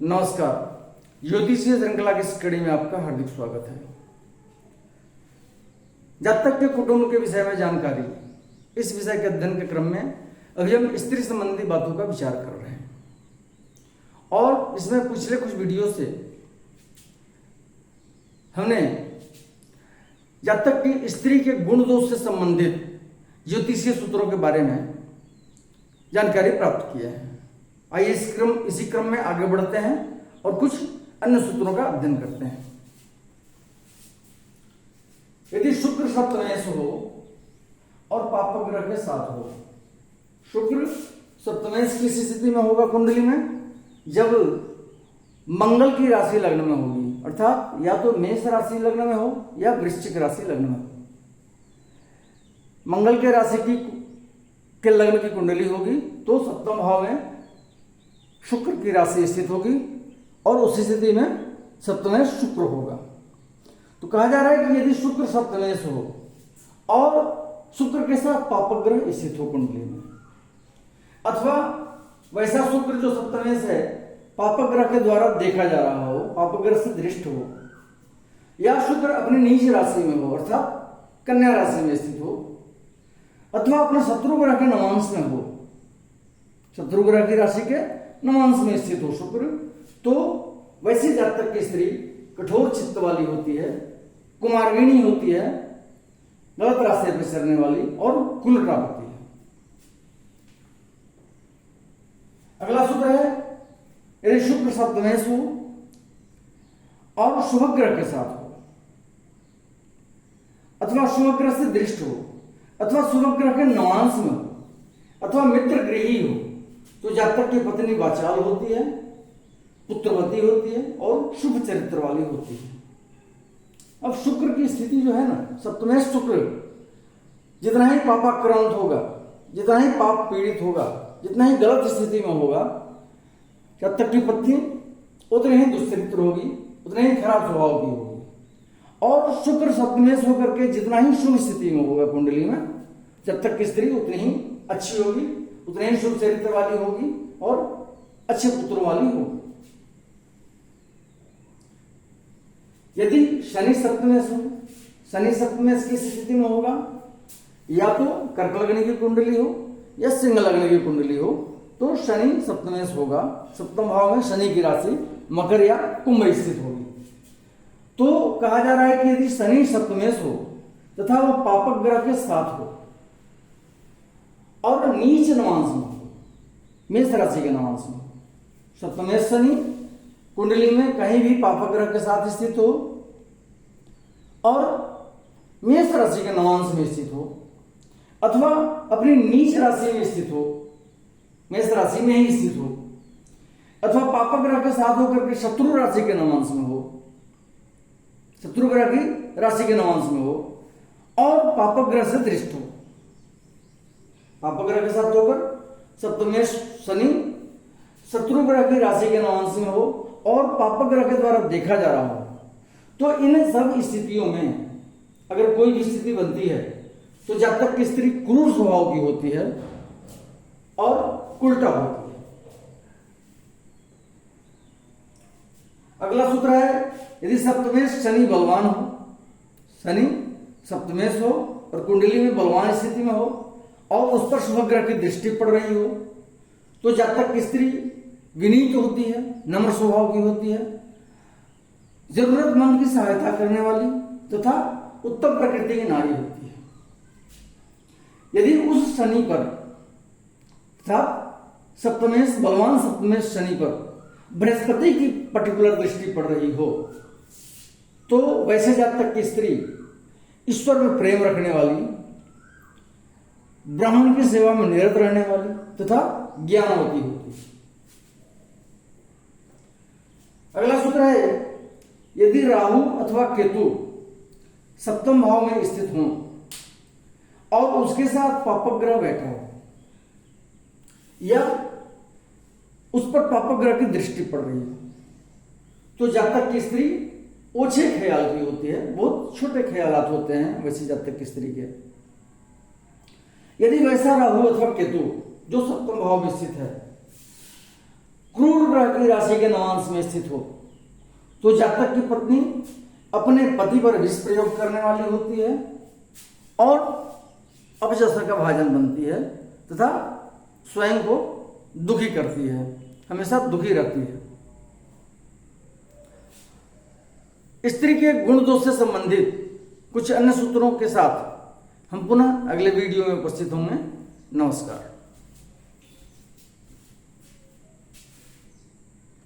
नमस्कार। ज्योतिषीय श्रृंखला की इस कड़ी में आपका हार्दिक स्वागत है। जातक के कुटुंब के विषय में जानकारी, इस विषय के अध्ययन के क्रम में अभी हम स्त्री संबंधी बातों का विचार कर रहे हैं और इसमें पिछले कुछ वीडियो से हमने जातक की स्त्री के गुण दोष से संबंधित ज्योतिषीय सूत्रों के बारे में जानकारी प्राप्त किया है। आइए इसी क्रम में आगे बढ़ते हैं और कुछ अन्य सूत्रों का अध्ययन करते हैं। यदि शुक्र सप्तमेश हो और पाप ग्रह के साथ हो, शुक्र सप्तमेश किस स्थिति में होगा कुंडली में? जब मंगल की राशि लग्न में होगी, अर्थात या तो मेष राशि लग्न में हो या वृश्चिक राशि लग्न में हो। मंगल के राशि के लग्न की कुंडली होगी तो सप्तम भाव में शुक्र की राशि स्थित होगी और उस स्थिति में सप्तमेश शुक्र होगा। तो कहा जा रहा है कि यदि शुक्र सप्तमेश हो और शुक्र के साथ पापक ग्रह स्थित हो कुंडली में, अथवा वैसा शुक्र जो सप्तमेश है पापक ग्रह के द्वारा देखा जा रहा हो, पापक ग्रह से दृष्ट हो, या शुक्र अपनी नीच राशि में हो अर्थात कन्या राशि में स्थित हो, अथवा अपने शत्रु ग्रह के नवांश में हो, शत्रु ग्रह की राशि के नवांश में स्थित हो शुक्र, तो वैसे जातक की स्त्री कठोर चित्त वाली होती है, कुमारविणी होती है, गलत रास्ते पर चलने वाली और कुलटा होती है। अगला सूत्र है, यदि शुक्र सप्तमेश हो और शुभ ग्रह के साथ हो, अथवा शुभ ग्रह से दृष्ट हो, अथवा शुभ ग्रह के नवांश में हो, अथवा मित्र गृही हो, तो जातक की पत्नी वाचाल होती है, पुत्रवती होती है और शुभ चरित्र वाली होती है। अब शुक्र की स्थिति जो है ना, सप्तमेश शुक्र जितना ही पापाक्रांत होगा, जितना ही पाप पीड़ित होगा, जितना ही गलत स्थिति में होगा, जातक की पत्नी उतनी ही दुष्चरित्र होगी, उतने ही खराब स्वभाव की होगी। और शुक्र सप्तमेश होकर के जितना ही शुभ स्थिति में होगा कुंडली में, जातक की स्त्री उतनी ही अच्छी होगी, उतने ही शुभ चरित्र वाली होगी और अच्छे पुत्र वाली होगी। यदि शनि सप्तमेश हो, शनि सप्तमेश किस स्थिति में होगा? या तो कर्क लग्न की कुंडली हो या सिंह लग्न की कुंडली हो, तो शनि सप्तमेश होगा। सप्तम भाव में शनि की राशि मकर या कुंभ स्थित होगी। तो कहा जा रहा है कि यदि शनि सप्तमेश हो तथा वह पापक ग्रह के साथ हो और नीच नवांश में हो, मेष राशि के नवांश में, सप्तमेश शनि कुंडली में कहीं भी पापक ग्रह के साथ स्थित हो और मेष राशि के नवांश में स्थित हो, अथवा अपनी नीच राशि में स्थित हो, मेष राशि में ही स्थित हो, अथवा पापक ग्रह के साथ होकर के शत्रु राशि के नवांश में हो, शत्रु ग्रह की राशि के नवांश में हो और पापक ग्रह से दृष्ट हो। पापक ग्रह के साथ होकर सप्तमेश शनि शत्रु ग्रह की राशि के नवांश में हो और पापक ग्रह के द्वारा देखा जा रहा हो, तो इन सब स्थितियों में अगर कोई भी स्थिति बनती है तो जातक की स्त्री क्रूर स्वभाव की होती है और उल्टा होती है। अगला सूत्र है, यदि सप्तमेश शनि बलवान हो, शनि सप्तमेश हो और कुंडली में बलवान स्थिति में हो और उस पर शुभ ग्रह की दृष्टि पड़ रही हो, तो जातक की स्त्री विनीत होती है, नम्र स्वभाव की होती है, जरूरतमंद की सहायता करने वाली तथा उत्तम प्रकृति की नारी होती है। यदि उस शनि पर अर्थात सप्तमेश बलवान सप्तमेश शनि पर बृहस्पति की पर्टिकुलर दृष्टि पड़ रही हो, तो वैसे जातक की स्त्री ईश्वर में प्रेम रखने वाली, ब्राह्मण की सेवा में निरत रहने वाली तथा ज्ञानवती होती है। अगला सूत्र है, यदि राहु अथवा केतु सप्तम भाव में स्थित हो और उसके साथ पापक ग्रह बैठा हो या उस पर पापक ग्रह की दृष्टि पड़ रही है, तो जातक की स्त्री ओछे ख्याल की होती है, बहुत छोटे ख्यालात होते हैं वैसे जातक की स्त्री के। यदि वैसा राहु अथवा केतु जो सप्तम भाव में स्थित है क्रूर ग्रह की राशि के नवांश में स्थित हो तो जातक की पत्नी अपने पति पर विष प्रयोग करने वाली होती है और अपजस्य का भाजन बनती है तथा स्वयं को दुखी करती है, हमेशा दुखी रहती है। स्त्री के गुण दोष से संबंधित कुछ अन्य सूत्रों के साथ हम पुनः अगले वीडियो में उपस्थित होंगे। नमस्कार।